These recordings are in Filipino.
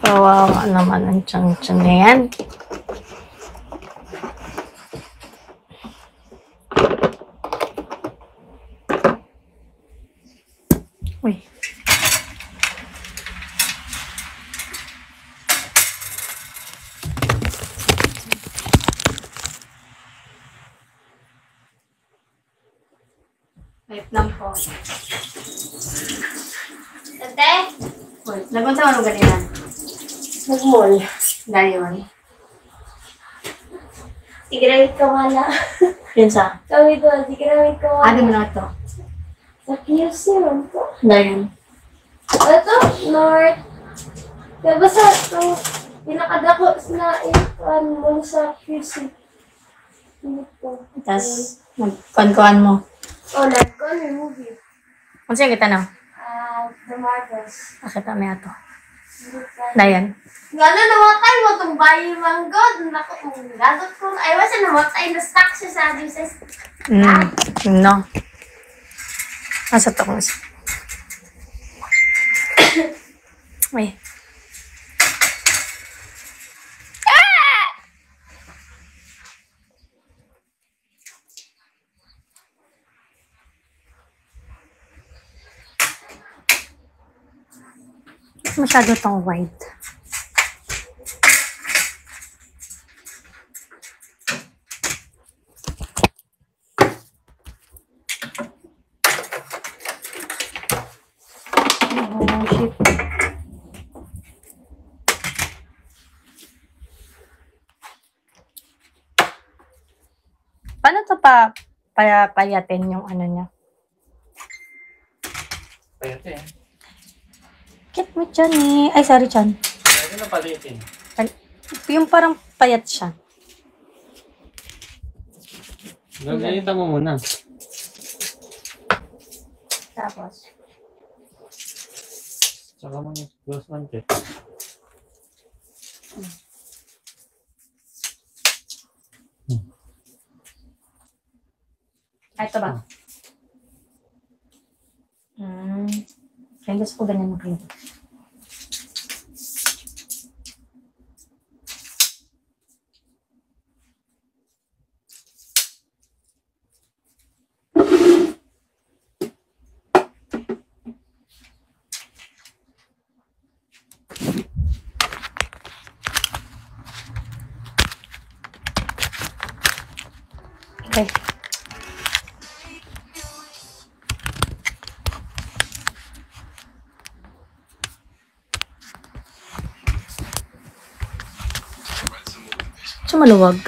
Kawawa naman ang tiyang-tiyang na yan. Uy. Wait lang po. Ate? Wait, lagon sa ano ganyan? Nag-mall. Gayon. Sigarawit ka wala. Yun sa? Kami doon, sigarawit ka wala. Adi mo na ito. Sa QC man to. Gayon. Ito, North. Kaya basta ito, pinakadako na ikuan mo sa QC. Ito. Tapos, magkuhan-kuhan mo. Oh, nag-con may movie. Kung siya kita na? The Marvels. Akita mo ito. Dayan. Nga na namatay mo itong bayi manggod. Naku, gadot ko. Ay, wasa namatay na stuck siya sa Jesus. No. Nasa to kung isa. Uy. Masyado tong white. Oh, shit. Paano to payatin yung ano niya? Payate eh. Kit mo dyan eh. Ay, sorry, Chan. Pwede na palitin. Yung parang payat siya. Gagayita mo muna. Tapos. Tsaka mo yung close one tip. Ay, ito ba? Kaya gusto ko ganyan na kayo. Okay. So, maluwag.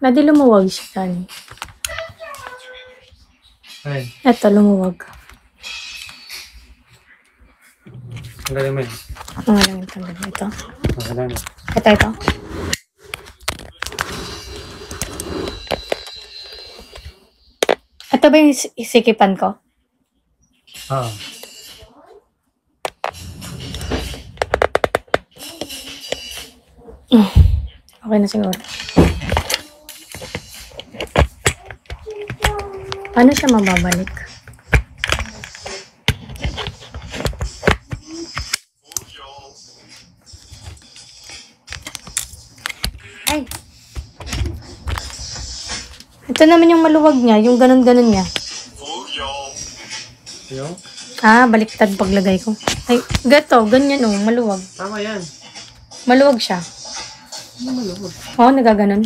Nadi lumuwag siya. Ay, Eto, lumuwag. ang galing mo yun. Ang alam yung tanggal. Ito. Ang galing mo. Ito. Ito ba yung isikipan ko? Ah. Okay na siguro. Paano siya mababalik? Ay! Ito naman yung maluwag niya, yung ganun-ganun niya. Yung? Ah, baliktad paglagay ko. Ay, gato, ganyan oh, maluwag. Tama yan. Maluwag siya. Ano maluwag? Oo, nagaganon.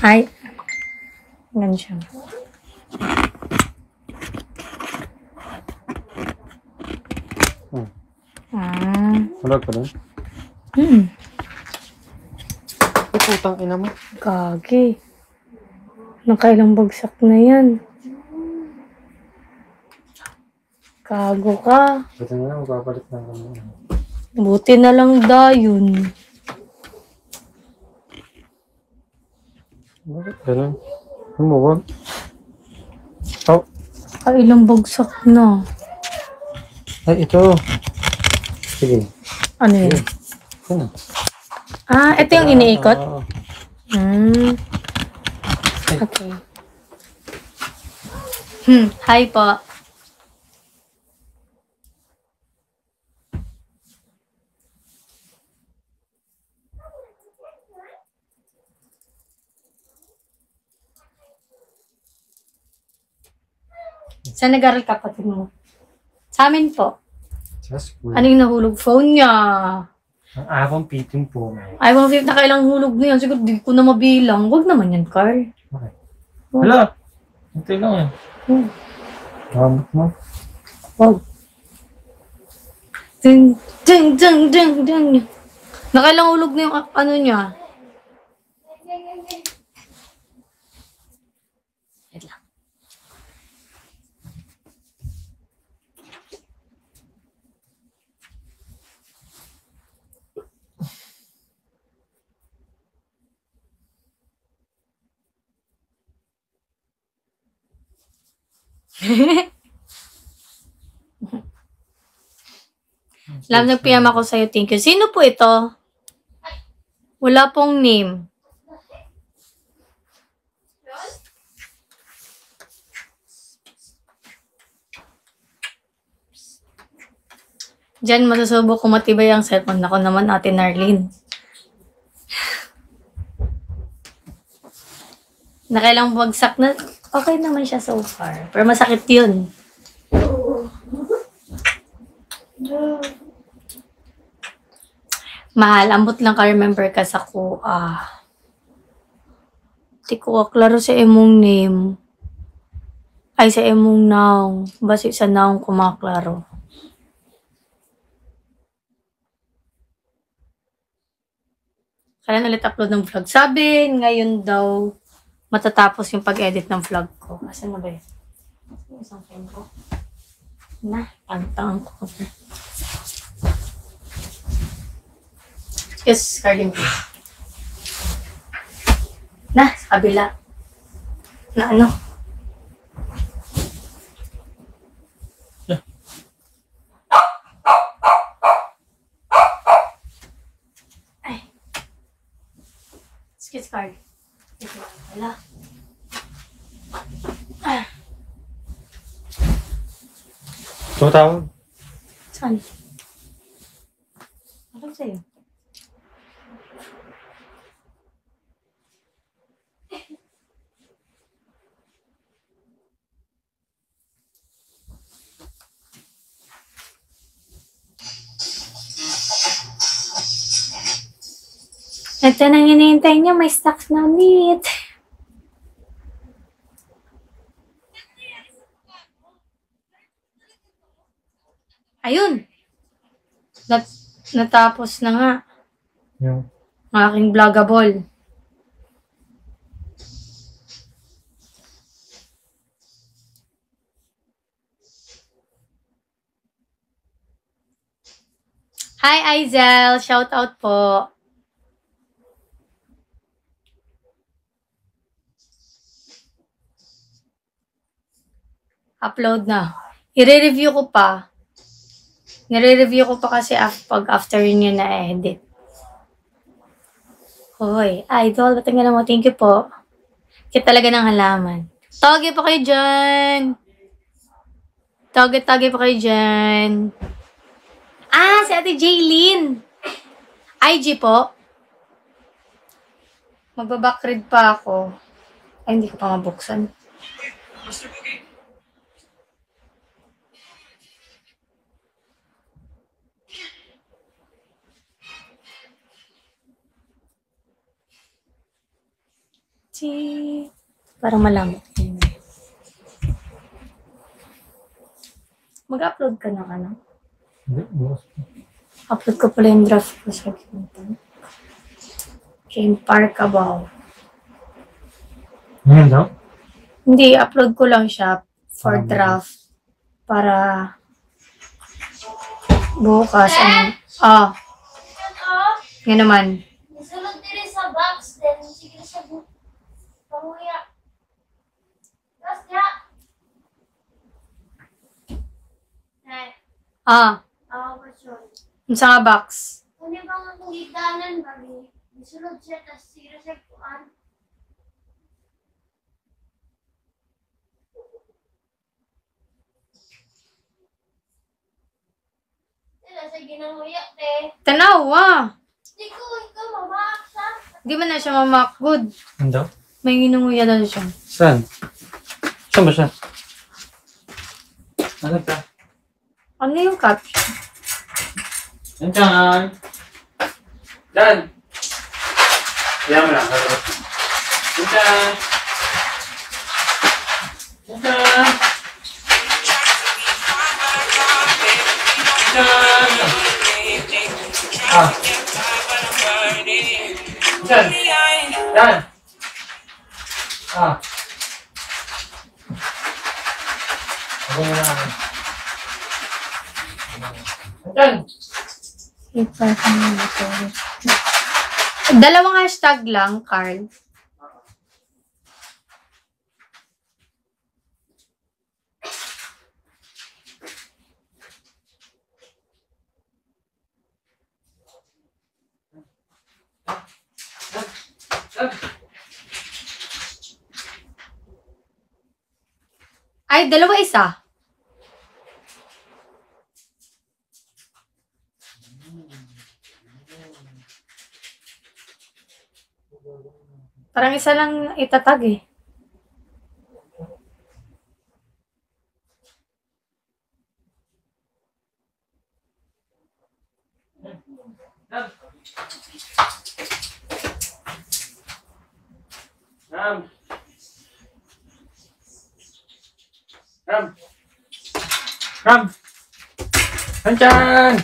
Ay. Ganun siya. Maluwag pa doon? Ay, putang ina mo. Gagi. Nakailang bagsak na yan. Gago ka. Buti na lang, magpapalit na kami. Buti na lang dayon. Bakit ganun? Lumuwag. Oh. Kailang bagsak na. Ay, ito. Sige. Ano yun? Ano? Ah, ito yung iniikot? Oo. Okay. Hi po. Saan nag-aral kapatid mo? Sa amin po. Sa school. Ano yung nahulog? Phone niya. Ang akong piting po ngayon. Ay, 150 na kailang hulog na yan. Siguro di ko na mabilang. Huwag naman yan, Carl. Okay. Wala. Ito lang yan. Gamot mo. Wow. Ding, ding, ding, ding, ding. Nakailang hulog na yung ano niya. Wait lang. Alam, nag-PM ako sa'yo. Thank you. Sino po ito? Wala pong name. Diyan, masusubok kung matibay ang cellphone. Ako naman, Ate Narlene. Nakailang bagsak na. Okay naman siya so far. Pero masakit yun. Mahal, ambot lang ka remember ka sa kuha. Di ko klaro sa imong name. Ay, sa imong noun. Basi sa noun kumaklaro. Kailan ulit upload ng vlog? Sabi, ngayon daw, matatapos yung pag-edit ng vlog ko. Asan na ba yun? Yung isang phone ko. Na, pantang ko. Yes, Carlin, please. Na, sa kabila. Na ano? Ay. Excuse, Carl. Ito, wala. Tumatawag. Saan? Ano sa'yo? Ito nang hinihintay niya, may stocks na ulit. Ayun. Natapos na nga Yung. ang aking vlogable. Hi, Izel. Shout out po. Upload na. I-review ko pa. Nire-review ko pa kasi pag after niya na-edit. Hoy, idol, ba't nga mo? Thank you po. Kaya talaga ng halaman. Toge pa kayo dyan. Toge pa kayo dyan. Ah, si Ate Jaylene. IG po. Magbabackread pa ako. Ay, hindi ko pa mabuksan. Parang malamot. Mag-upload ka na ka na? Hindi, bukas pa. Upload ko pala yung draft ko sa akin. Kay Parkabaw. Ngayon daw? Hindi, upload ko lang siya for draft. Para bukas. Nga naman. Nasulod din sa box, then sige sa book. Pamuya. Tapos niya. What's yun? Sa nga box. Kung di ba nga kung higdanan, babi, nasulod siya, tapos sige sa kuan. Sila sa ginanguya, te. Tanawa. Di ko, ikaw, mamaksa. Di ba na siya mamakgood? Ano daw? May ginunguya daw siya. Saan? Saan ba siya? Ano ka? Ano yung caption? Nandiyan! Dan! Kaya mo lang. Nandiyan! Nandiyan! Nandiyan! Ah! Nandiyan! Dan! Ah! Ako na lang. Nandiyan! Dalawang hashtag lang, Carl. Ay, dalawa isa. Parang isa lang itatag eh. Ram! Ram! Ram! Nandiyan!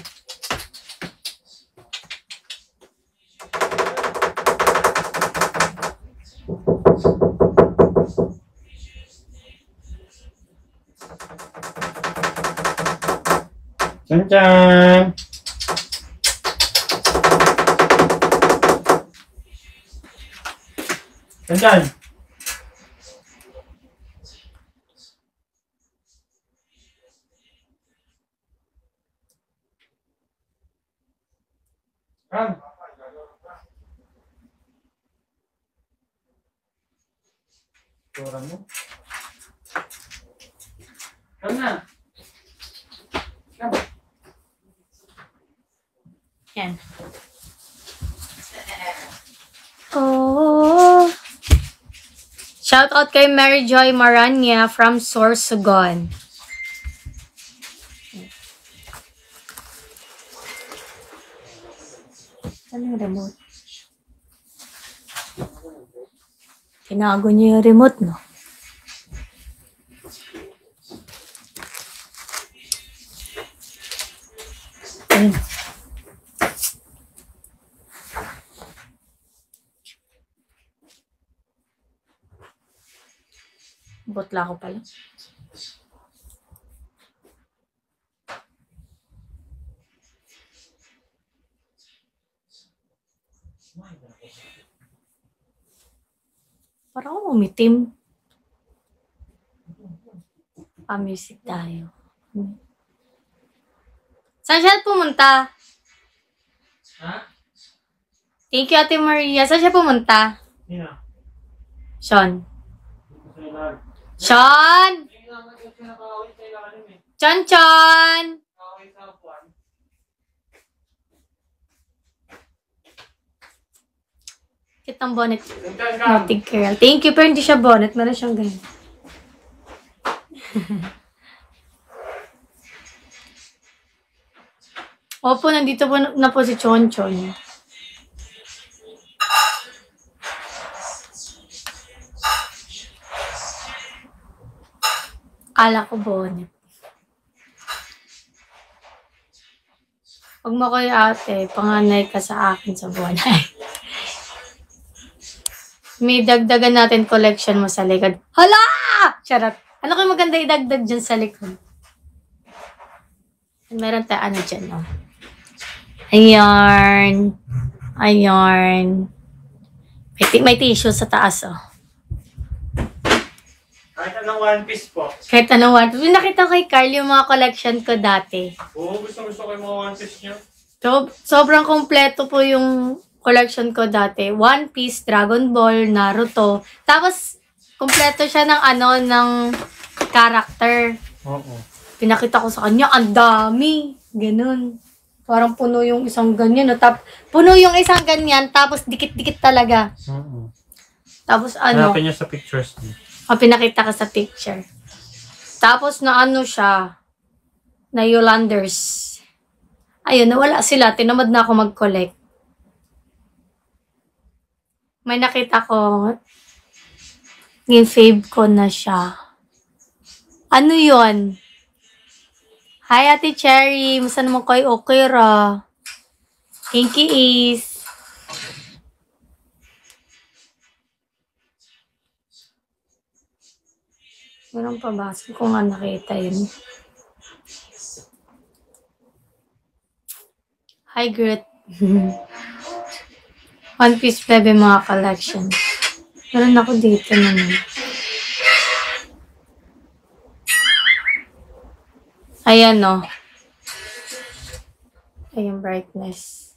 Nandiyan! Nandiyan! Ram! Tura mo. Ram na! Ram! Yan. Oh. Shout out kay Mary Joy Maranya from Sorsogon. Ano yung remote? Tinago niyo yung remote, no? Ayun. Butla ko pala. Parang ako umitim. Pa-music tayo. Saan siya pumunta? Ha? Thank you, Ate Maria. Saan siya pumunta? Sino? Sean. Sean! Chan Chan! Kitang bonnet. Natig girl. Thank you, pero hindi siya bonnet. Meron siyang ganyan. Opo, nandito po na po si Chon Chon. Kala ko bonnet. Huwag mo kayo ate, panganay ka sa akin sa buwan. May dagdagan natin collection mo sa likod. Hala! Charot. Ano kayo maganda idagdag dyan sa likod? Meron tayo ano dyan, no? Ayan. Ayan. May tissue sa taas, oh. Kahit anong one piece po. Kahit anong one piece. Nakita ko kay Carl yung mga collection ko dati. Oo, gusto ko yung mga one piece niyo. So, sobrang kompleto po yung collection ko dati. One Piece, Dragon Ball, Naruto. Tapos, kompleto siya ng ng character. Oo. Pinakita ko sa kanya, ang dami. Ganun. Parang puno yung isang ganyan. No? Puno yung isang ganyan, tapos dikit-dikit talaga. Oo. Tapos Hanapin niyo sa pictures niyo. pinakita ko sa picture. Tapos na siya, na Yolanders. Ayun, nawala sila. Tinamad na ako mag-collect. May nakita ko, yung fave ko na siya. Ano yon? Hi, Ate Cherry. Masa naman kayo okay ra? Kinky is. Meron pa ba? Saan ko nga nakita yun? Hi, Grit. One Piece Bebe mga collection. Meron ako dito naman. Ayan, no. Ayan, brightness.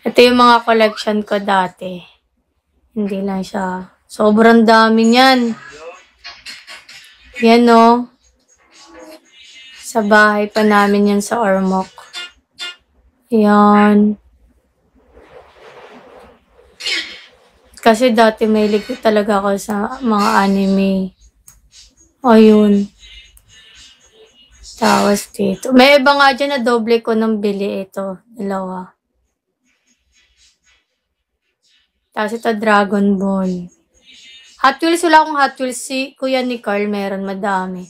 Ito yung mga collection ko dati. Hindi lang siya. Sobrang dami niyan. Yan, no. Sa bahay pa namin yan sa Ormoc. Yan. Kasi dati may ligo talaga ako sa mga anime. Ayun. Tapos dito. May iba nga dyan na doble ko ng bili ito. Dalawa. Tapos ito Dragon Ball. Hot Wheels, wala akong Hot Wheels. Si Kuya ni Carl meron madami.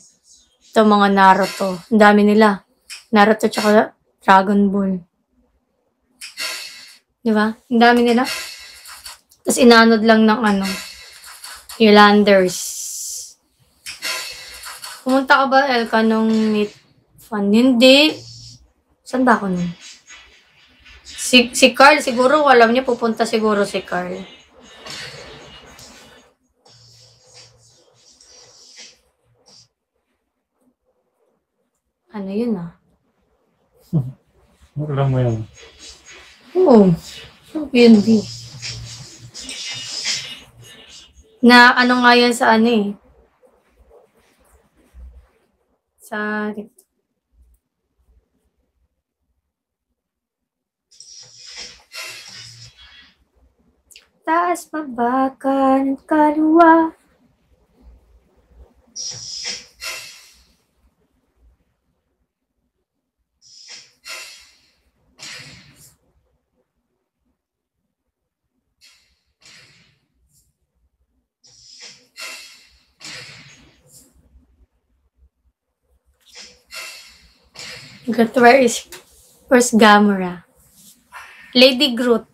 Ito mga Naruto. Ang dami nila. Naruto tsaka Dragon Ball. Diba? Ang dami nila. Tapos inanod lang ng Yolanders. Pumunta ka ba, Elka, nung meet fun? Hindi. Saan ba ako nun? Si Carl, siguro, alam niya, pupunta siguro si Carl. Ano yun, Alam mo yun. Oo. Yun, di. Na ano nga yan sa sa taas baba kanan kaliwa. Where's Gamora? Lady Groot.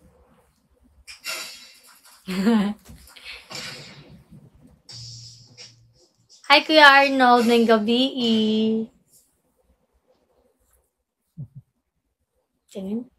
Hi, Kuya Arnold. Ng gabi. Tingin.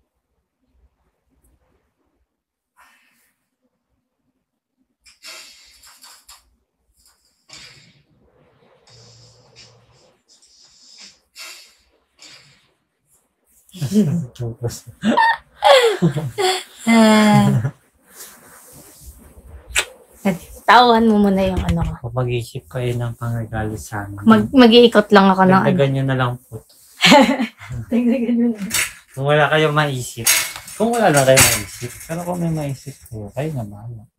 Tawan mo muna yung ko. Mag-isip kayo ng pangregalo sa amin. Mag-iikot lang ako ng Dagdagan nyo na lang po. Dagdagan mo na. Kung wala kayong maisip. Kung wala lang kayo maisip. Pero kung may maisip kayo, kayo na bahala.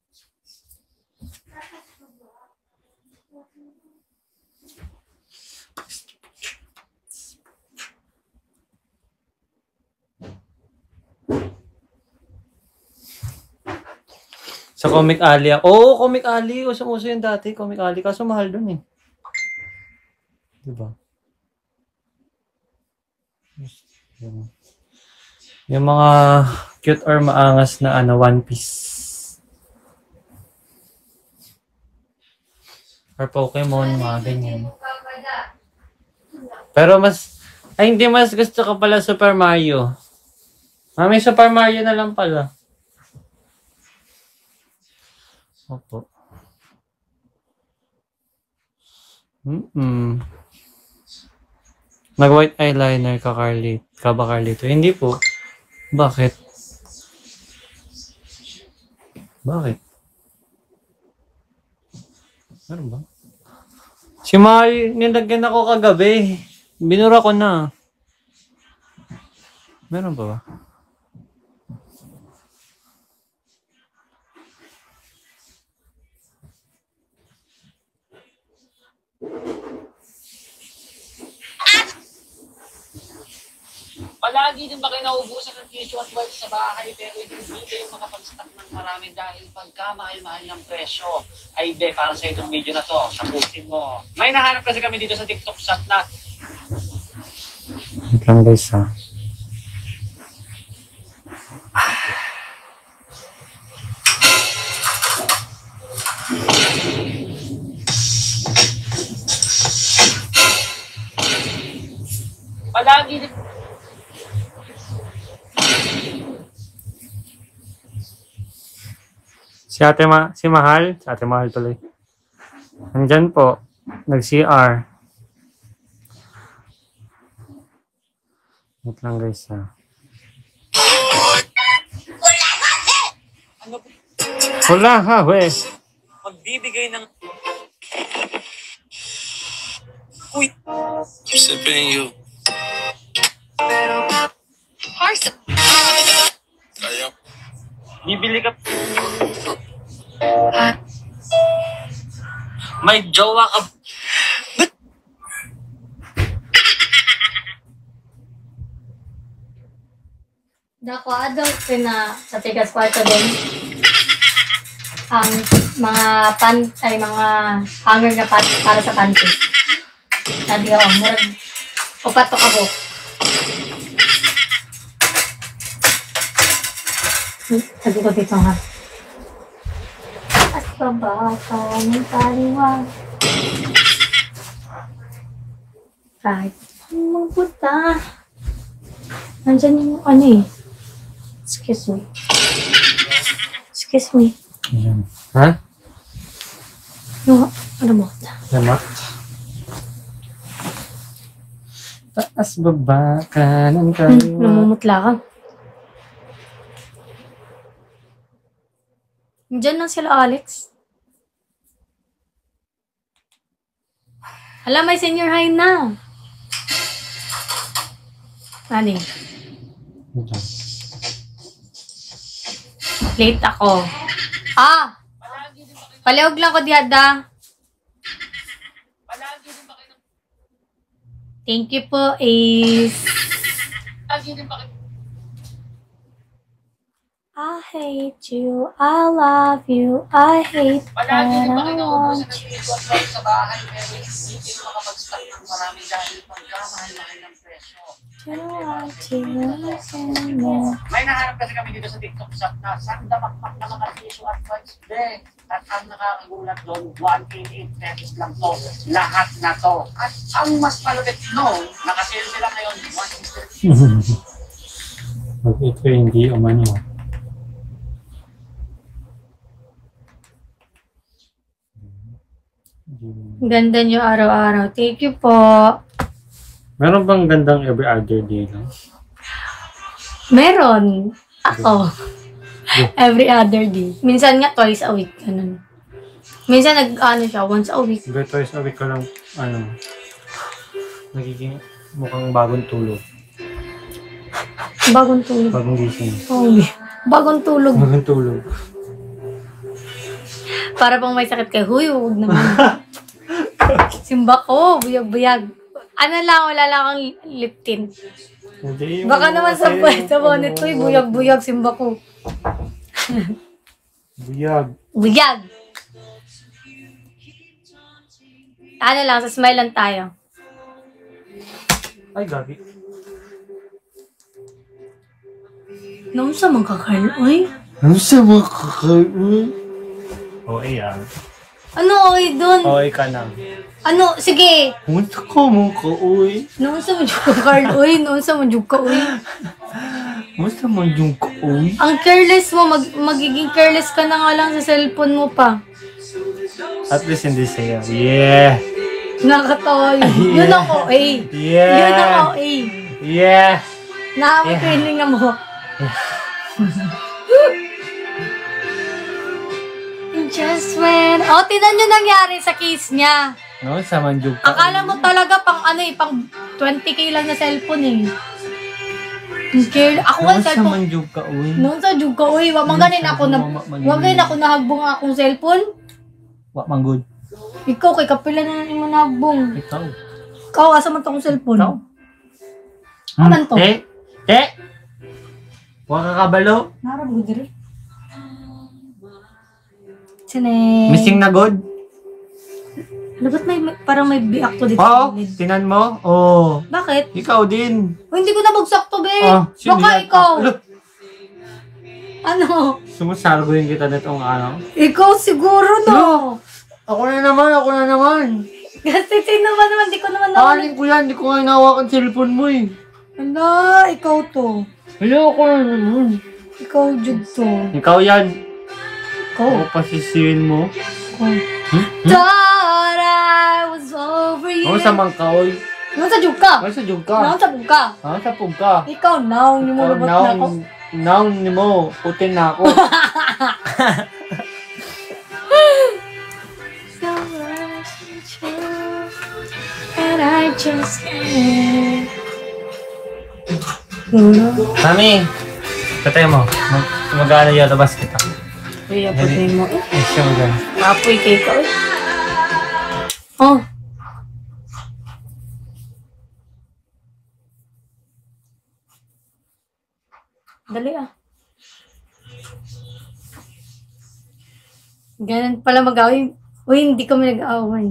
Sa Comic Alley. Oo, Comic Alley. Usong-uso yun dati. Comic Alley. Kaso mahal dun eh. Diba? Yung mga cute or maangas na One Piece. Or Pokemon, mga ganyan. Pero hindi mas gusto ko pala Super Mario. May Super Mario na lang pala. Opo. Nag-white eyeliner ka ba, Carlito? Hindi po. Bakit? Meron ba? Si Mari, nilagyan ako kagabi. Binura ko na. Meron pa ba? din ba kayo naubusan ng tissue at wipes sa bahay pero hindi kayo makapag-stock ng marami dahil pagka mahal-mahal ng presyo? Ay, be, para sa itong video na to, sabutin mo. May nahanap kasi kami dito sa TikTok shop na Wait lang guys ha. palagi din. Si Ate Mahal tuloy. Nandyan po, nag-CR. Wait lang guys ha. Ano, Wala ha, we. magbibigay ng... Uy! Sipping you. Kaya Bibili ka... May jowa ka... Dako, adult na sa tigas kwarto din. Ang mga mga hanger na para sa panty. Sabi ako, murag, upat to kabok. Sabi ko dito nga. At baba ka ng taliwag. Kahit mabuta. Nandyan yung ano eh. Excuse me. Excuse me. Ayan. Ha? Yung, ano mo? Lamat. Taas baba kanan kaliwa. Namumutla ka. Diyan lang sila, Alex. Alam, may senior high na. Ano? Ayan. Late ako. Ah! Palihog lang ko dihada. Palagi din ba kayo ng... Thank you po, Ace. Palagi din ba kayo... I hate you, I love you, I hate Palagi din ba that I kayo want naubusan ng tissue at wipes sa bahay pero hindi kayo makapag-stock ng marami dahil pagka mahal-mahal ng presyo? you. Want to listen more. May nahanap kasi kami dito sa TikTok shop na saan damakmak na mga tissue at wipes, be. At ang nakakagulat doon, 188 pesos lang to. Lahat na to. At ang mas malupit noon, nakasale sila ngayon, 160. Pag ito hindi umano. Ganda nyo araw-araw. Thank you po. Meron bang gandang every other day lang? Meron. Ako. Every other day. Minsan nga twice a week. Ganun. Minsan siya, once a week. But twice a week ka lang, nagiging mukhang bagong tulog. Bagong tulog. Bagong gising. Oh, bagong tulog. Bagong tulog. Para pang may sakit kay Huy, huwag naman. Simba ko, buyag-buyag. Ano lang, wala lang akong lip tint. Hindi, Baka naman sa bonnet ko, buyag-buyag, simba ko. Buyag. Buyag! Ano lang, sa smile lang tayo. Ay, gabi. Nung sa mga kakal, uy. Ano sa mga kakain? Oo, yan. Ano, uy, dun? Oo, ka na. Ano, sige. Punta ka mo ka, uy. Nung sa mga kakal, uy. Nung sa mga ka, uy. Basta man yung ka, uy. Ang careless mo, magiging careless ka na nga lang sa cellphone mo pa. At least hindi sa'yo. Yeah. Nakakatawa yun. Yun ako, eh. Yeah. Yun ako, eh. Yeah. Nakakapiling na mo. Just when... Oh, tinan nyo nangyari sa case niya. No, sa manjug ka. Akala mo talaga pang pang 20k lang na cellphone eh. Ako No, ang sa cellphone. manjug ka, uy. Noon sa jug ka, uy, wag ganin ako na... Wag ganin ako nahagbong ang akong cellphone. Wa manggod. Ikaw, kay kapila na yung nahagbong. Ikaw. Ikaw, asa man to akong cellphone? Ikaw. Aman to? Te. Huwag kakabalo. Narap ko diri. Sine. Missing na god? Ano ba't parang may biak to dito? Oo, tinan mo? Oo. Bakit? Ikaw din. Oh, hindi ko nabagsak to, be. Sino Baka yan? ikaw. Alo, Ano? sumasalguin kita nitong ano. Ikaw siguro, no? Ako na naman. Kasi sino ba naman? Di ko naman naman. Aling ko yan, di ko nga hinawakan cellphone mo eh. Ala, ikaw to. Hello, ako na naman. Ikaw, Jud to. Ikaw yan. Ikaw. Ako pasisihin mo. Thought I was over you. Ako sa mangkaoy. Ano sa Jud ka? Ako sa jug Ano ka. sa Jud ka? Ako sa pug ka. Ikaw, now, yung Oh, mulubot na ako. now ni mo. Putin na ako. So rush to you, and I just can't. Mami, patay mo. Mag-ano yata basket ako. Kuya, putay mo. Ay, siya mag-ano. Mapoy kay ka. Oh. Dali ah. Ganun pala mag-away. Uy, hindi kami nag-away.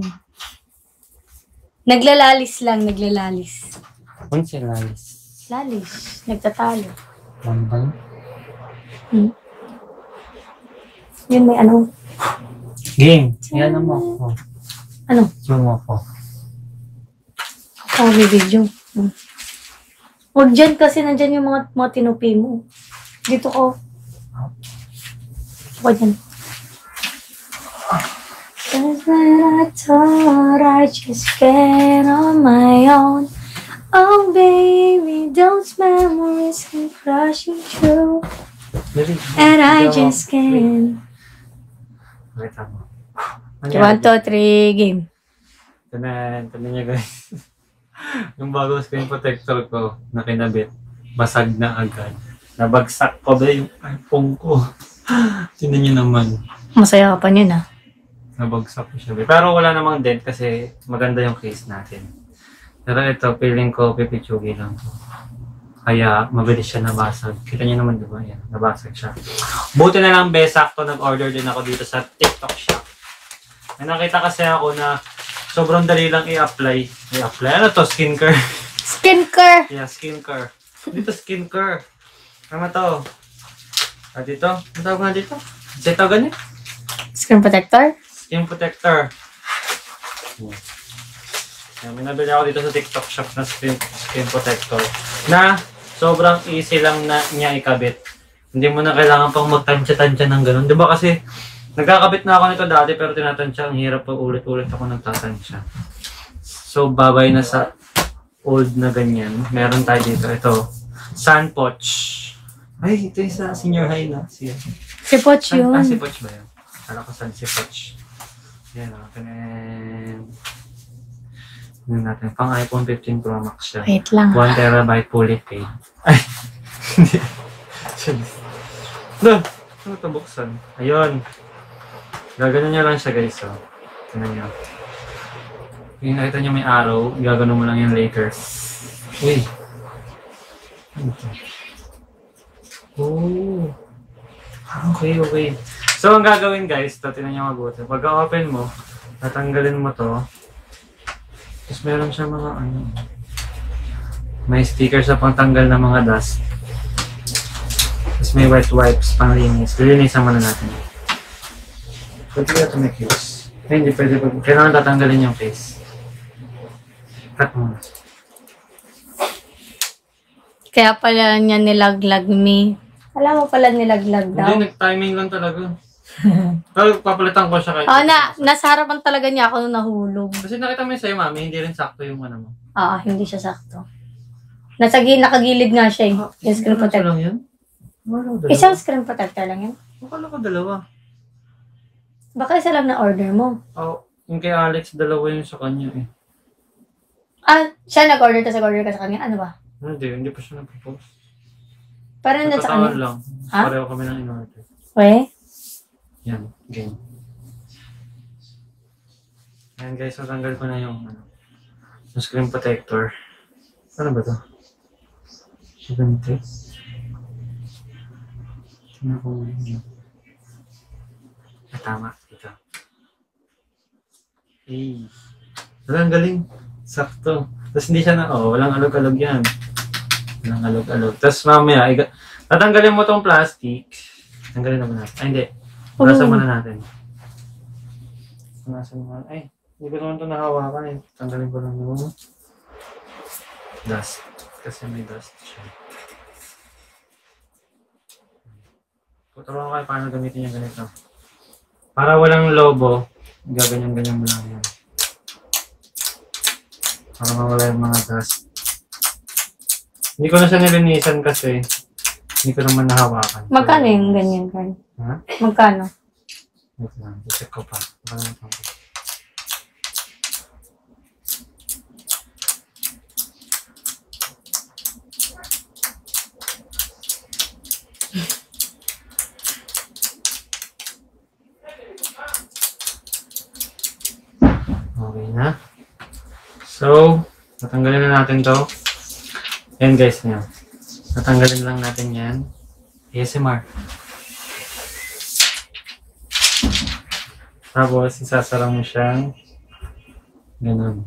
Naglalalis lang, naglalalis. Kung sila alis. Lalis. Nagtatalo. Mambang. Yun may ano. Game. Yan mo. Oh. Ano? Zoom mo ako. Oh, may video. Huwag dyan kasi nandyan yung mga tinupi mo. Dito ko. Huwag dyan. Cause when I thought I just get on my own. Oh baby, those memories keep rushing through. And I just can't. Wait lang. 1, 2, 3, game. Ito na niya guys. Yung bagong screen protector ko na kinabit, basag na agad. Nabagsak ko ba yung iPhone ko. Tingnan niyo naman. Masaya ka pa niyan ah. Nabagsak ko siya. Pero wala namang dent kasi maganda yung case natin. Pero ito, feeling ko pipitsugi lang ko. Kaya mabilis siya nabasag. Kita niyo naman diba? Yan, nabasag siya. Buti na lang sakto nag-order din ako dito sa TikTok shop. May nakita kasi ako na sobrang dali lang i-apply. I-apply? Ano to? Skincare? Skincare! Yeah, skincare. Dito skincare. Ano to? Dito? Ano tawag nga dito? Ito ganit? Screen protector? Skin protector. May nabili ako dito sa TikTok shop na skin protector na sobrang easy lang na niya ikabit. Hindi mo na kailangan pang magtansya-tansya ng ganun. Diba kasi nagkakabit na ako nito dati pero tinatansya. Ang hirap pa ulit-ulit ako nagtatansya. So babay na sa old na ganyan. Meron tayo dito. Ito. Sun Poch. Ay, ito yung sa senior high na. Si Poch yun. Si Poch ba yun? Kala ko saan si Poch. Yan o. Ano natin? Pang iPhone 15 Pro Max siya. Wait lang. 1 terabyte fully paid. Ay! Hindi. No! Ano ito buksan? Ayun. Gaganon nyo lang siya guys. So. Tignan nyo. Yung nakita nyo may arrow, gaganon mo lang yung later. Uy! Ano ito? Oh! Okay. So, ang gagawin guys, ito, tignan nyo mabuti. Pagka-open mo, tatanggalin mo to. Tapos meron siya mga ano. May sticker sa pangtanggal ng mga dust. Tapos may wet wipes pang linis. Lilinisan muna natin. Pwede ka ito may case. Ay, hindi pwede. Kailangan tatanggalin yung case. Cut muna. Kaya pala niya nilaglag me. Alam mo pala nilaglag daw. Hindi, nag-timing lang talaga. Pero papalitan ko siya kahit. Oo, nasa harapan talaga niya ako nung nahulog. Kasi nakita mo yung sa'yo, mami, hindi rin sakto yung ano mo. Oo, hindi siya sakto. Nakagilid nga siya eh. Yung screen Isa protector. lang yun? Wala, dalawa. Isang screen protector lang yan. Akala ko dalawa. Baka isa lang na order mo. Oh, yung kay Alex, dalawa yung sa kanya eh. Ah, siya nag-order tapos nag-order ka sa kanya. Ano ba? Hindi pa siya nag-propose. Parang nasa Nagkataon kanya. lang. Ha? Pareho kami ng in-order. We? Yan, game. Ayan guys, natanggal ko na yung screen protector. Ano ba to? Ganito. Tingnan ko muna. Tama. Ito. Eh. Ang galing. Sakto. Tapos hindi siya walang alog-alog yan. Walang alog-alog. Tapos mamaya, tatanggalin mo tong plastic. Tanggalin naman natin. Ay, hindi. Punasan muna natin. Punasan muna. Ay, hindi ko naman ito nahawakan eh. Tanggalin ko lang yung dust. Kasi may dust siya. Tuturuan ko kayo paano gamitin yung ganito. Para walang lobo, gaganyan-ganyan mo lang yan. Para mawala yung mga dust. Hindi ko na siya nilinisan kasi hindi ko naman nahawakan. Magkano yung ganyan, Carl? Ha? Magkano? Wait lang, i-check ko pa. Makalimutan ko. Okay na. So, natanggalin na natin to. Ayan guys niyo. Natanggalin lang natin yan. ASMR. Tapos, isasara mo siyang ganun.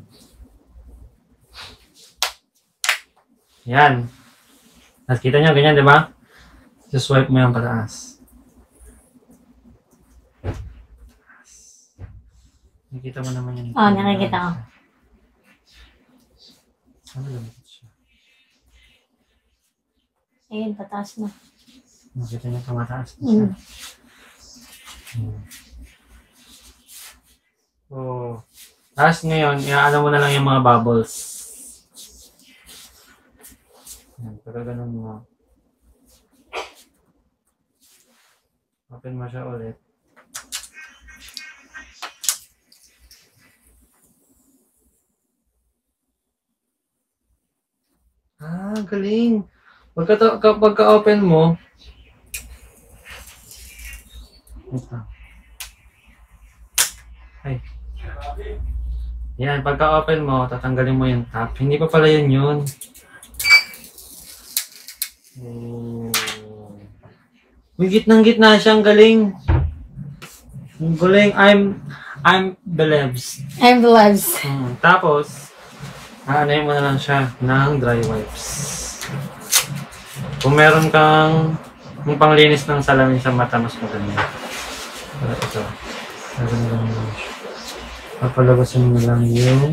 Yan. Nakita niyo, ganyan, di ba? Swipe mo yan pataas. Nakikita mo naman yan. Oo, nakikita ko. Sana lumikit siya. Ayun, pataas na. Nakita niyo tumataas na siya. So, tapos ngayon, iaano mo na lang yung mga bubbles. Yan, pero ganun mo. Open mo siya ulit. Ah, galing. Pagka-open mo, ito. Ay. Yan, pagka-open mo, tatanggalin mo yung top. Hindi pa pala yun. Oh. May gitnang-gitna siyang galing. Ang galing. I'm believes. I'm blessed. Tapos, aanayin mo na lang siya ng dry wipes. Kung meron kang panglinis ng salamin sa mata, mas maganda. Pero ito. Meron lang lang siya. Papalabasin mo lang yung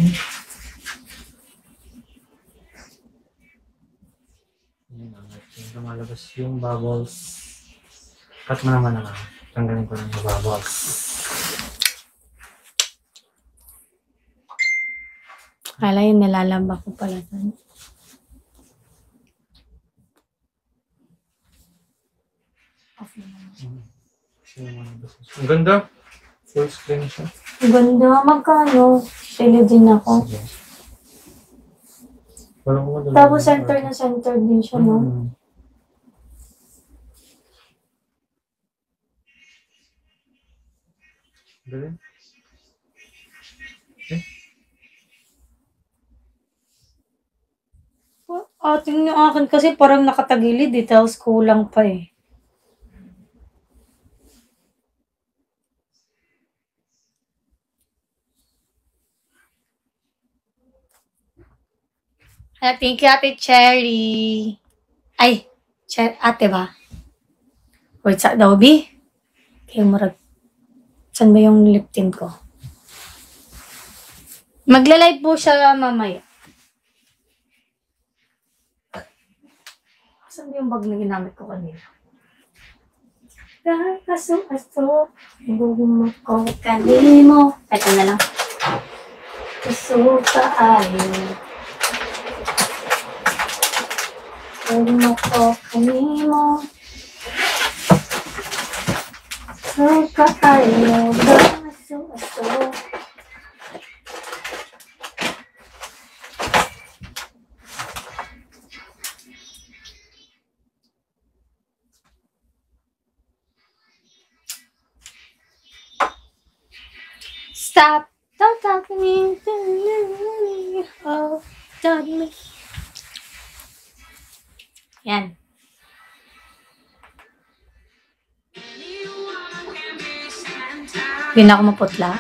lumalabas yung bubbles. Cut mo naman na lang. Tanggalin ko lang yung bubbles. Kala yun, nalalamba ko pala. Off na naman. Ang ganda. Full screen siya. Ang ganda. Magkano? Sili din ako. Sige. Wala ko madala. Tapos center na center din siya, no? Galing. Ating yung akin kasi parang nakatagilid, details kulang pa eh. Thank you, Ate Cherry. Ay, ate ba? Wait, sa daw, B? Kaya marag... Saan ba yung lip tint ko? Magla-live po siya mamaya. Saan ba yung bag na ginamit ko kanina? Aso, bumo ko kanimo. Ito na lang. Aso ka ayo. Bumo ko kanimo. Aso ka ayo. Aso. Stop! Don't talk to me. Oh, don't me. Yan. Hindi na ako maputla.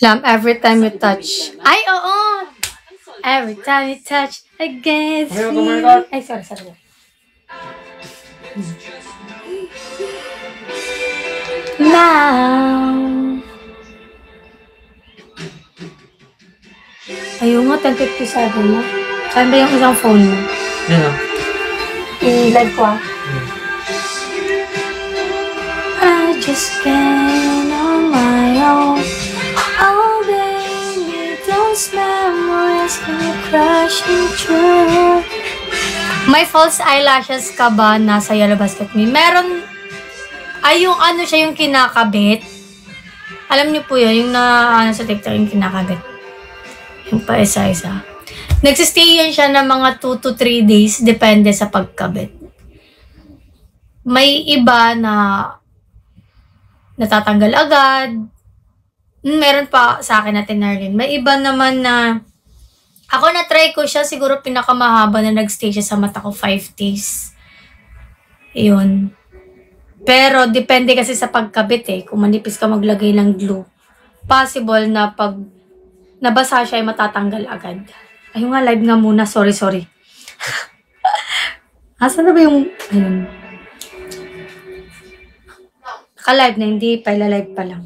Lam, every time you touch. Ay, oo! Every time you touch against me. Ay, sorry. Now. Ayun nga, 10:57 mo. Saan ba yung isang phone mo? Yan o. I-live ko ah. I just can't on my own. Oh baby, those memories can crush me through. May false eyelashes ka ba nasa Yellow Basket Me? Meron, ay yung ano siya yung kinakabit. Alam niyo po yun, yung sa TikTok yung kinakabit. Yung pa isa-isa. Nagsistay yan siya ng mga 2 to 3 days, depende sa pagkabit. May iba na natatanggal agad. Meron pa sa akin na tinarlin. May iba naman na ako na-try ko siya, siguro pinakamahaba na nagstay siya sa mata ko 5 days. Yun. Pero depende kasi sa pagkabit eh. Kung manipis ka maglagay ng glue, possible na pag nabasa siya ay matatanggal agad. Ayun nga, live nga muna. Sorry. Asan na ba yung... Ayun. Naka-live na, hindi pa. Ila-live pa lang.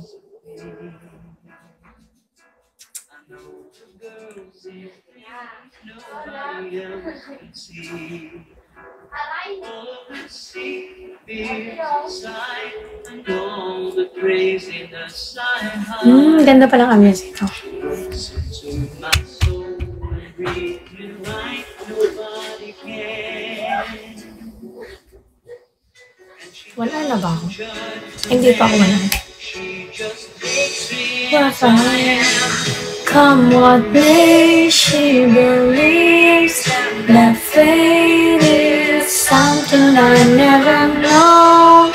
Ganda palang ambience ito. Wala na ba ako? Hindi pa ako wala. Come what may, she believes that fate is something I never know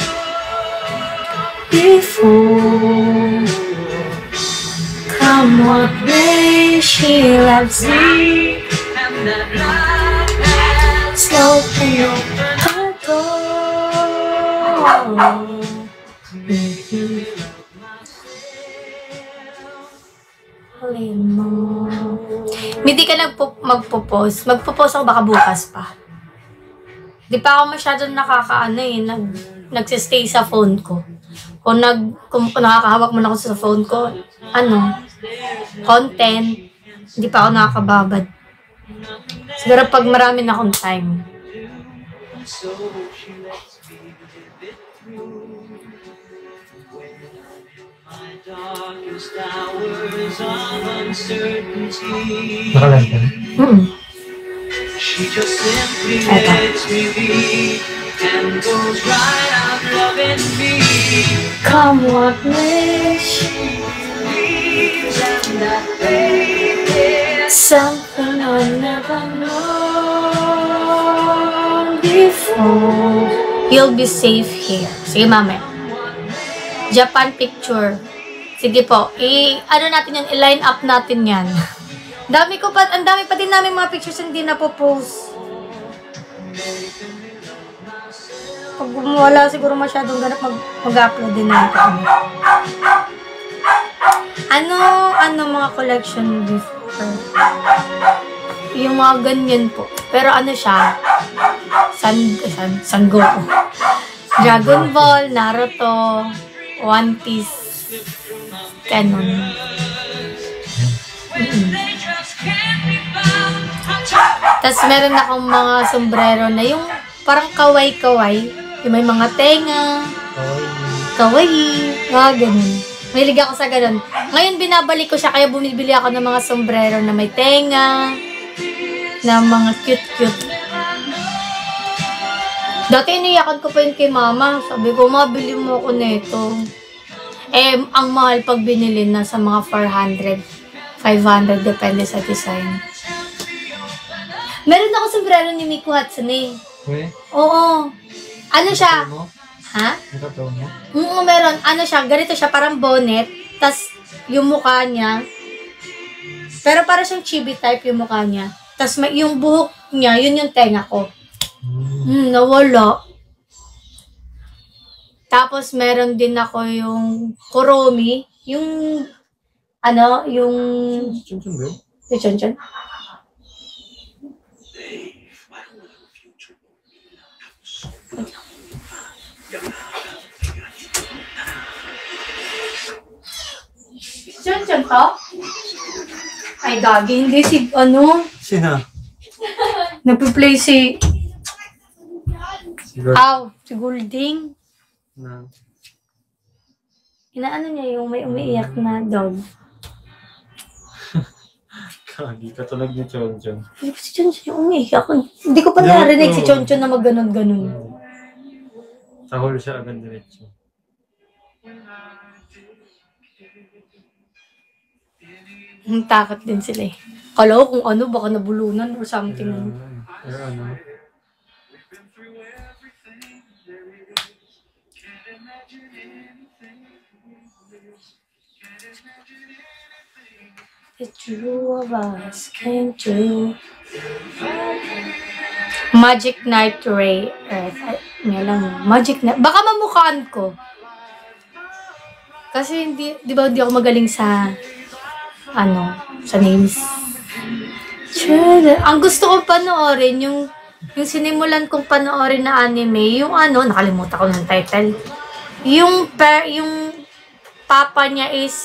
before. Come what may, she loves me, and that love has opened her door. Hindi ka magpo-post. Magpo-post ako baka bukas pa. Di pa ako masyadong nakakaano eh. Nagsistay sa phone ko. Kung nakakahawak mo na ako sa phone ko, content, hindi pa ako nakakababad. Siguro pag marami na akong time. Nakalag ka na? She just simply lets me be and goes right out loving me. Come what may, she Leaves and that baby something I never known before. You'll be safe here. Sige, mami. Japan picture. Sige po. Ano natin yan? I-line up natin yan. Ang dami pa din namin mga pictures hindi na po post. Pag wala siguro masyadong ganap mag-upload din natin kami. Ano mga collection before? Yung mga ganyan po. Pero ano siya? San Goku. Dragon Ball, Naruto, One Piece, Canon. Tapos meron akong mga sombrero na yung parang kawaii-kawaii. Yung may mga tenga. Kawaii. Ganun. Mahilig ako sa ganun. Ngayon binabalik ko siya kaya bumibili ako ng mga sombrero na may tenga. Na mga cute-cute. Dati iniyakan ko pa yun kay mama. Sabi ko, mabili mo ako nito. Ang mahal pag binili na sa mga 400, 500, depende sa design. Meron ako sombrero ni Miku Hatsune. Oo. Ano siya? Ha? Meron. Ano siya? Ganito siya, parang bonnet. Tas yung mukha niya, Pero para siyang chibi type yung mukha niya. Tapos yung buhok niya, yun yung tenga ko. Nawala. Tapos meron din ako yung Kuromi. Yung, yung... Chun-chun ba yun? Yung chon-chon. Chon-chon to? Ay, gagi. Hindi si, Sino? nagpa-play si, Siguro. si Golding. Na. Inaano niya yung may umiiyak na dog. Kagi, katulad ni Chon-chun. Hindi ko si Chonchon yung umiiyak. Hindi ko pa narinig si Chonchon na mag-ganon-ganon. Tahol siya agad diretso. Takot din sila eh. Kala ko kung ano, baka nabulunan or something. Pero ano? The two of us came to Magic Night Ray Earth. Ay, may alam mo. Magic Night. Baka mamukhaan ko. Kasi di ba hindi ako magaling sa sa names. Ang gusto kong panoorin, yung sinimulan kong panoorin na anime, yung nakalimutan ko ng title. Yung papa niya is...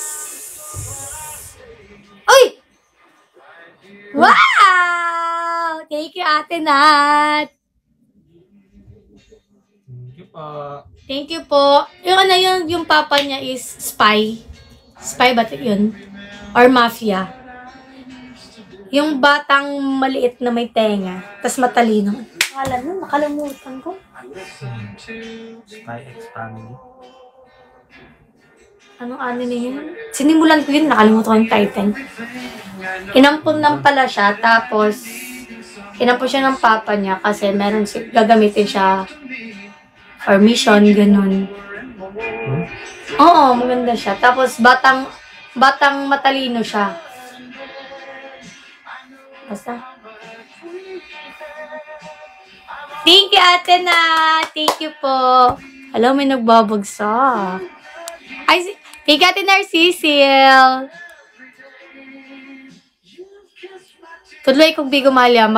Uy! Wow! Thank you, Ate Nat! Thank you pa. Thank you po. Yung papa niya is spy. Spy ba yun? Or mafia. Yung batang maliit na may tenga, tas matalino. Akala nun, nakalimutan ko. Spy X Family. Anong anime yun? Sinimulan ko yun, nakalimutan ko yung title. Inampun lang pala siya, tapos inampun siya ng papa niya kasi meron gagamitin siya for mission, ganun. Oo, maganda siya. Tapos batang matalino siya. Basta. Thank you, Ate na. Thank you po. Alam, may nagbabagsak. Ay, thank you, Ate Narcisil. Tuloy kong Bigo Malia,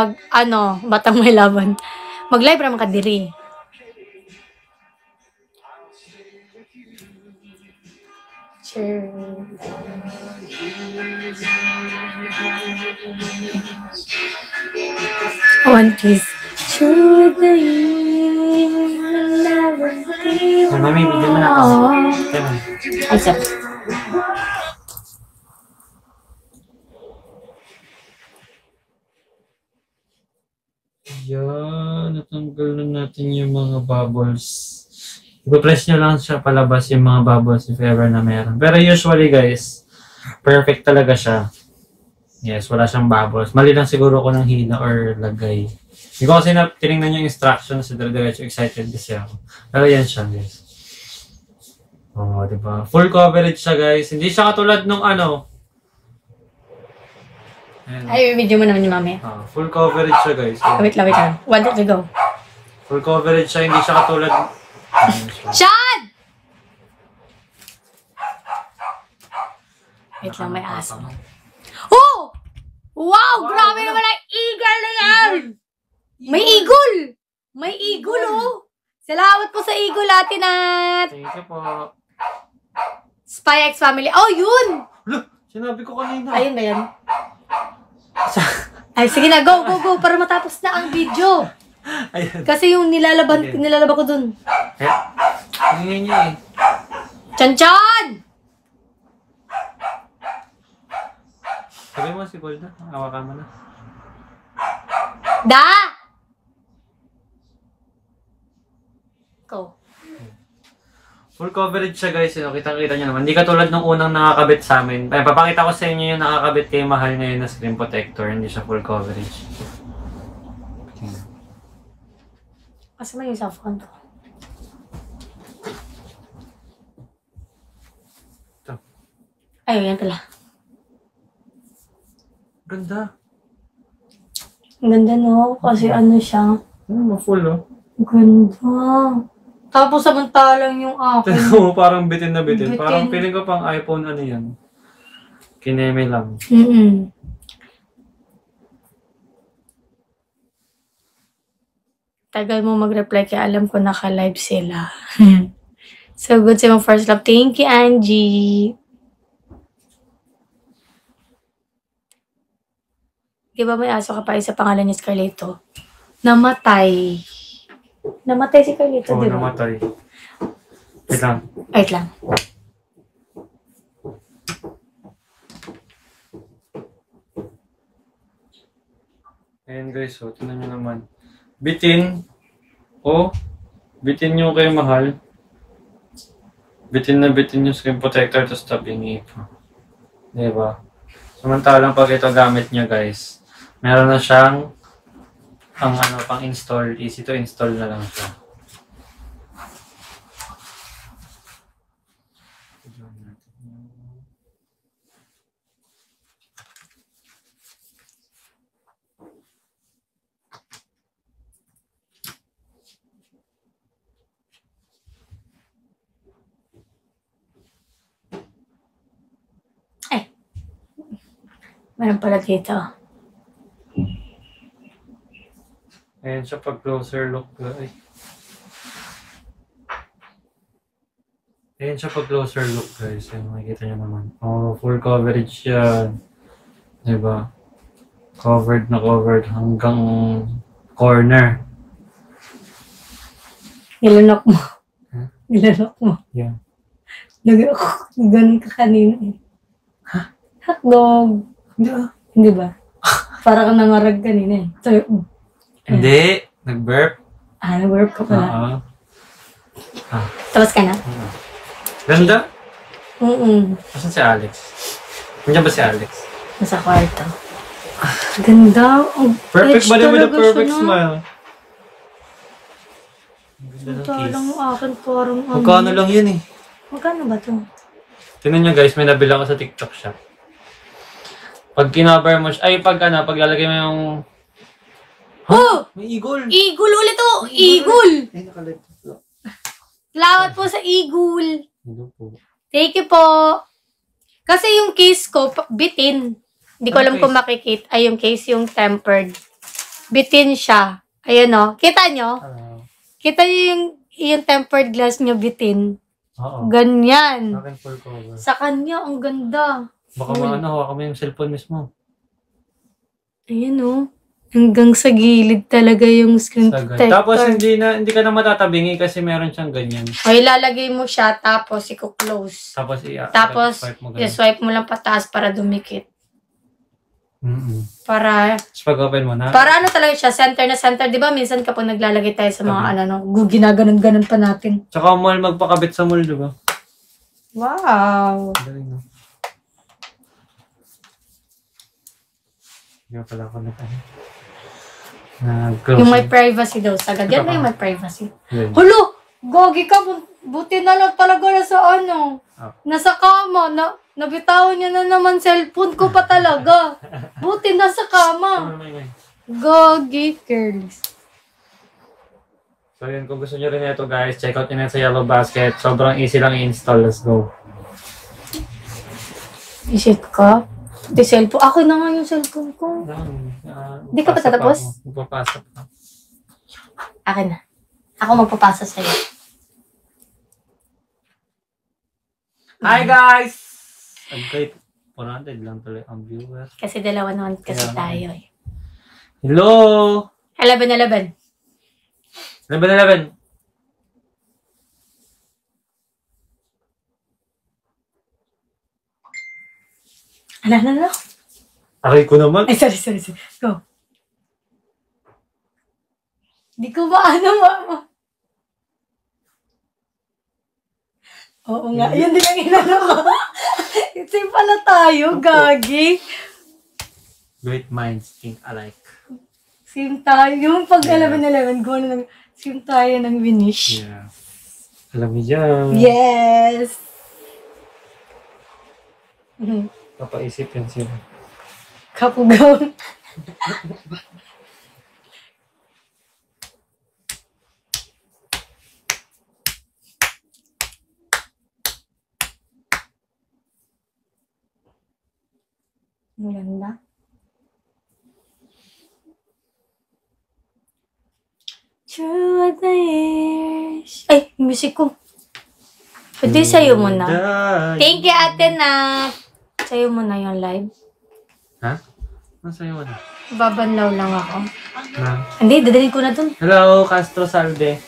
batang may laban. Mag-live naman kadiri. Sure. One kiss. Through the years, never feel. Mami, bigyan mo na ako. Kaya Ay, sir. Yan, natanggal na natin yung mga bubbles. I-press nyo lang siya palabas yung mga bubbles if ever na meron. Pero usually guys, perfect talaga siya. Yes, wala siyang bubbles. Mali lang siguro ko ng hina or lagay. Hindi ko kasi tinignan yung instructions, diretso excited kasi ako. Pero yan siya guys. Oo, diba? Full coverage siya guys. Hindi siya katulad nung Ayan. Ay, video mo naman yung mami. Full coverage siya guys. Wait lang. 1, 2, 3, go. Full coverage siya, hindi siya katulad... Chad! Wait lang, may aso. Oh! Wow! Grabe naman ang eagle na yan! May eagle! May eagle, oh! Salamat po sa eagle, Ate Nat! Thank you po. Spy X Family. Oh, yun! Look! Sinabi ko kanina. Ayun ba yan? Ay, sige na, go! Para matapos na ang video. Ayun. Kasi yung nilalaban ko dun. Hingin niya eh. Chan! Sabi mo si Golda, hawakan mo na. Da! Go. Full coverage siya guys, kitang-kita nyo naman. Hindi katulad nung unang nakakabit sa amin. Papakita ko sa inyo yung nakakabit kay Mahal ngayon na screen protector. Hindi siya full coverage. Kasi may cellphone to. Ito. Ayun, yan pala. Ganda. Ang ganda, no? Kasi ano siya. Full, oh. Ganda. Tapos samantalang yung akin. Tignan mo, parang bitin na bitin. Bitin. Parang feeling ko pang iPhone ano yan. Kineme lang. Tagal mo mag-reply kaya alam ko naka-live sila. So good sa mong first love. Thank you, Angie. Di ba may aso ka pa isa pangalan niya Scarlett? Namatay. Namatay si Carlito, Oo, di ba? namatay. Wait lang. Wait lang. Ayan guys, so, tingnan nyo naman. Bitin. Oh, bitin nyo kay mahal. Bitin na bitin yung screen protector tapos tabingi pa. Diba? Samantalang pag ito gamit nyo guys, meron na siyang pang install. Easy to install na lang siya. Meron pala dito. Ayan siya pag closer look guys. Ayan siya pag closer look guys. Ayan, makikita nyo naman. Oh, full coverage yan. Diba? Covered na covered hanggang corner. Nilanok mo. Huh? Nilanok mo. Yeah. Ganun ka kanina eh. Ha? Hotdog. Hindi ba? Parang kang nangarag kanina eh. So, Hindi. Nag-burp. nag-work ka pala. Oo. Tapos ka na? Ganda. Asan si Alex? Nandiyan ba si Alex? Nasa kwarto. Ganda. Perfect ba with a talaga perfect siya, no? smile? Ganda ng Ito lang kiss. akin parang Magkano lang yun eh. Magkano ba to? Tingnan nyo guys, may nabila ko sa TikTok shop. Pag kinover mo siya, pag lalagay mo yung... Oh! May eagle! Eagle ulit to! Eagle! Ay, nakalit. Salamat po sa eagle. Hindi po. Thank you po. Kasi yung case ko, bitin. Hindi ko alam kung makikita. Ay, yung case yung tempered. Bitin siya. Ayun o. Kita nyo? Kita nyo yung tempered glass nyo bitin. Oo. Ganyan. Akin full cover. Sa kanya, ang ganda. Baka hawakan mo yung cellphone mismo. Ayan o. Hanggang sa gilid talaga yung screen protector. Tapos hindi ka na matatabingi kasi meron siyang ganyan. O, ilalagay mo siya, tapos i-close. Tapos, i-swipe mo lang pataas para dumikit. Para, Tapos pag-open mo na. para ano talaga siya, center na center. Di ba minsan kapag naglalagay tayo sa mga ginaganon-ganon pa natin. Tsaka mall, magpakabit sa mall, di ba? Wow. Galing, no? Hindi pala ako Yung may privacy daw. Sagad. Yan na yung may privacy. Yun. Hulo! Gogi ka. Buti na lang talaga na sa nasa kama. Nabitawan niya na naman cellphone ko pa talaga. Buti nasa kama. Gogi, careless. So yun, kung gusto nyo rin ito guys, check out nyo na sa Yellow Basket. Sobrang easy lang i-install. Let's go. Isip ka? Di cellphone. Ako na nga yung cellphone ko. Di ka pa tatapos? Magpapasa pa. Akin na. Ako magpapasa sa'yo. Hi guys! Ang kahit 400 lang tuloy ang viewer. Kasi dalawa naman kasi Kaya, tayo eh. Hello! 11-11. 11-11. Ano? Aray ko naman. Ay, sorry. Go. Di ko ba mama? Oo nga, yun din ang inano ko. Same pala tayo, gagi. Great minds think alike. Same tayo. Yung pag 11-11, go na same tayo ng finish. Yeah. Alam mo dyan. Yes! Papaisip yan sila. Kapugaw. Ang ganda. Through the years. Ay, music ko. Pwede sa'yo muna. Thank you, Ate Nat. Sa'yo muna yung live. Ha? Nasa'yo mo na? Babanlaw lang ako. Na? Hindi, dadalhin ko na dun. Hello, Castro Salde.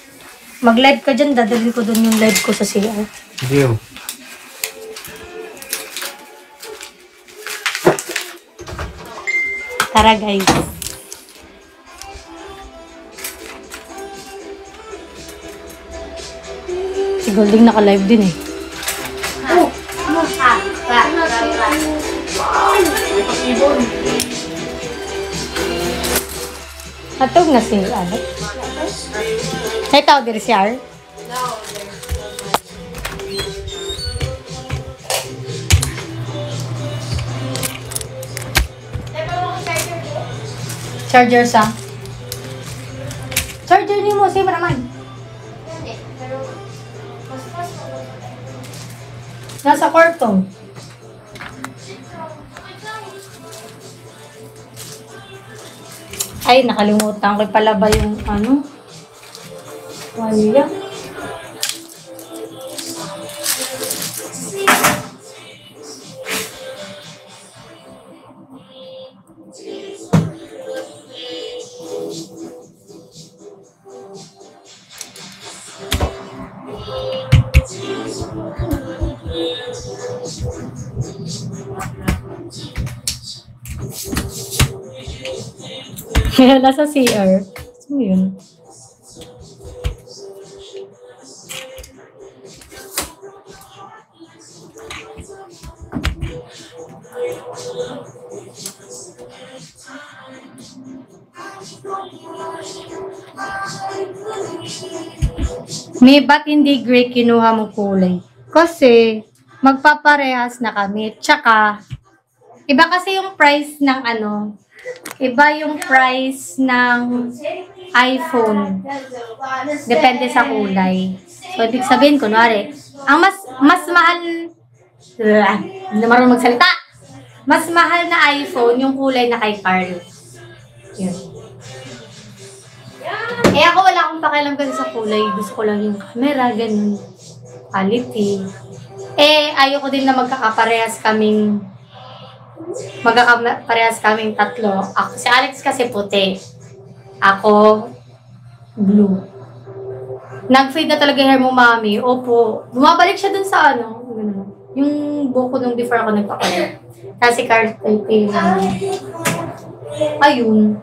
Mag-live ka dyan, dadalhin ko dun yung live ko sa CR. View. Tara, guys. Si Golding naka-live din eh. Natog na si ano? Ay, tawag din si R? Charger sa? Charger ni mo, same naman. Nasa kwarto. Ay, nakalimutan ko pala ba yung ano? Wala. Nasa CR. Ano yun? May ba't hindi gray kinuha mo kulay? Kasi magpaparehas na kami. Tsaka, iba kasi yung price ng ano, iba yung price ng iPhone. Depende sa kulay. So, ibig sabihin, kunwari, ang mas mahal, hindi na marunong magsalita. Mas mahal na iPhone yung kulay na kay Carl. Yun. Eh ako wala akong pakialam kasi sa kulay. Gusto ko lang yung camera, ganun. Quality. Eh, ayoko din na magkakaparehas kaming tatlo. Ako, si Alex kasi puti. Ako, blue. Nag-fade na talaga hair mo, mami. Opo. Bumabalik siya dun sa ano. Yung buko nung before ako nagpapalit. Kasi Carl, ayun.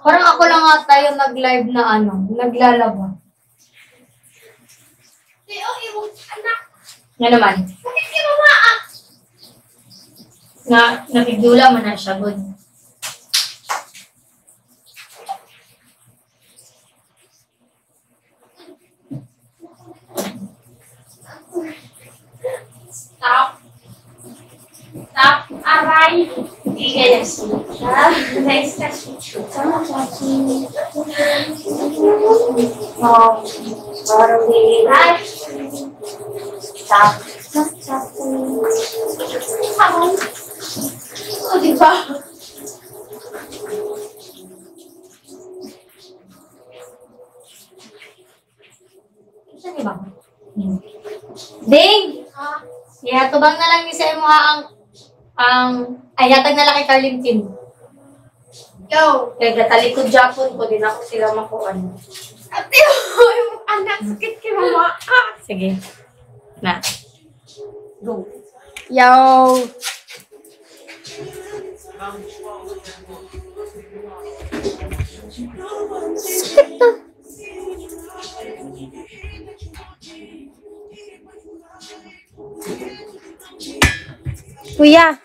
Parang ako lang ata yung nag-live na ano, naglalaba. Nga naman. Napigdula mo na siya, good. Stop. Stop. Aray. Hindi kaya siya. Nice na siya. Tama, Chachi. Oh. Parang ay. Stop. Stop, Chachi. Ako. O, diba? Saan diba? Ding! Ihatubang na lang ni sa mga ay, yatag na lang kay Carlintin. Yo! Kaya gatalikod Japon ko, din ako sila makuan. Ate, yung anak, sakit kay mama. Sige. Na. Go. Yo! Kuya,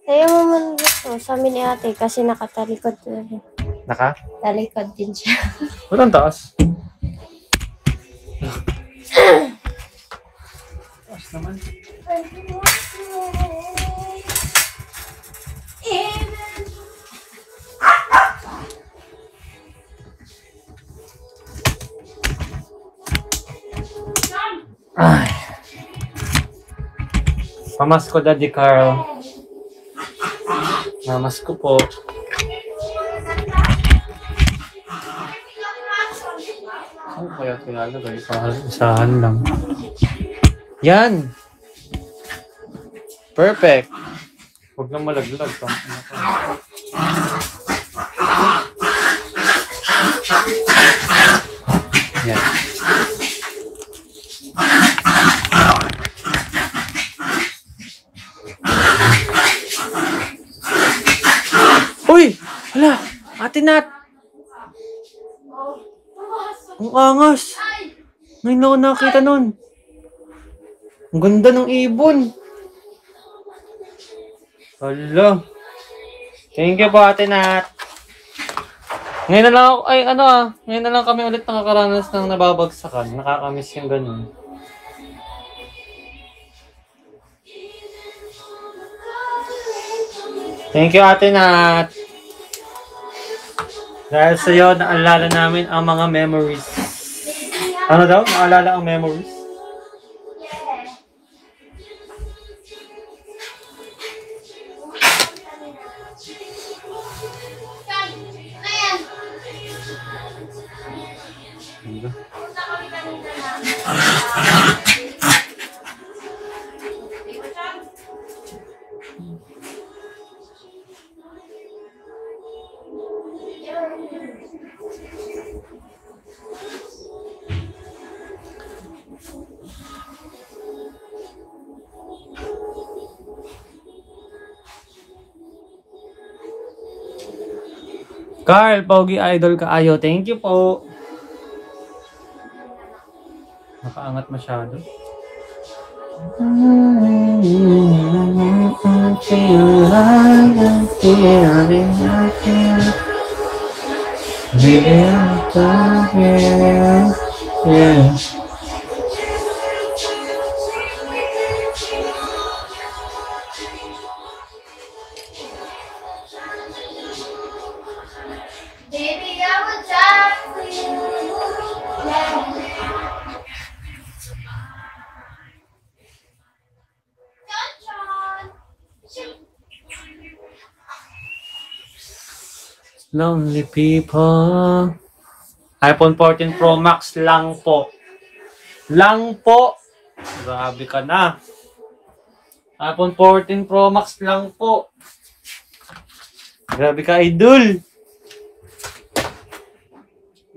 ayaw mo man dito sa amin ni ate kasi nakatalikod din. Naka? Talikod din siya. Walang taas. Taas naman. Ay. Pamasko, Daddy Carl. Mamasko po. Ano kaya tinalagay? Isahan lang. Yan! Perfect! Huwag lang malaglag. Yan. Uy! Hala! Ate Nat! Ang angas! Ngayon ako nakita nun. Ang ganda ng ibon. Hala. Thank you po, Ate Nat. Ngayon na lang ako, ngayon na lang kami ulit nakakaranas ng nababagsakan. Nakakamiss yung ganun. Thank you, Ate Nat. Dahil sa'yo, naalala namin ang mga memories. Ano daw? Naalala ang memories? Carl, pogi idol ka ayo. Thank you po. Nakaangat masyado. Yeah. Baby, I will die for you. Lonely people. iPhone 14 Pro Max lang po. Lang po. Grabe ka na. iPhone 14 Pro Max lang po. Grabe ka, idol.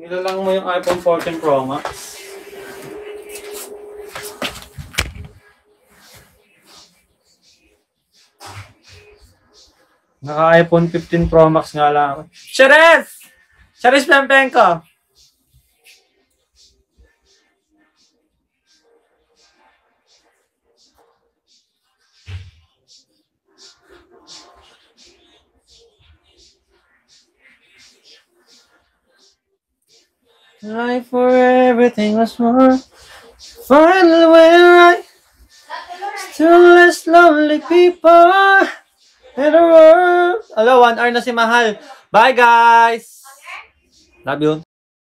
Nilalang mo yung iPhone 14 Pro Max. Naka-iPhone 15 Pro Max nga lang ako. Sharif! Sharif Pempenko! Life for everything was more. Finally went right. Still less lonely people. In the world. Hello, 1 hour na si Mahal. Bye, guys. Love you.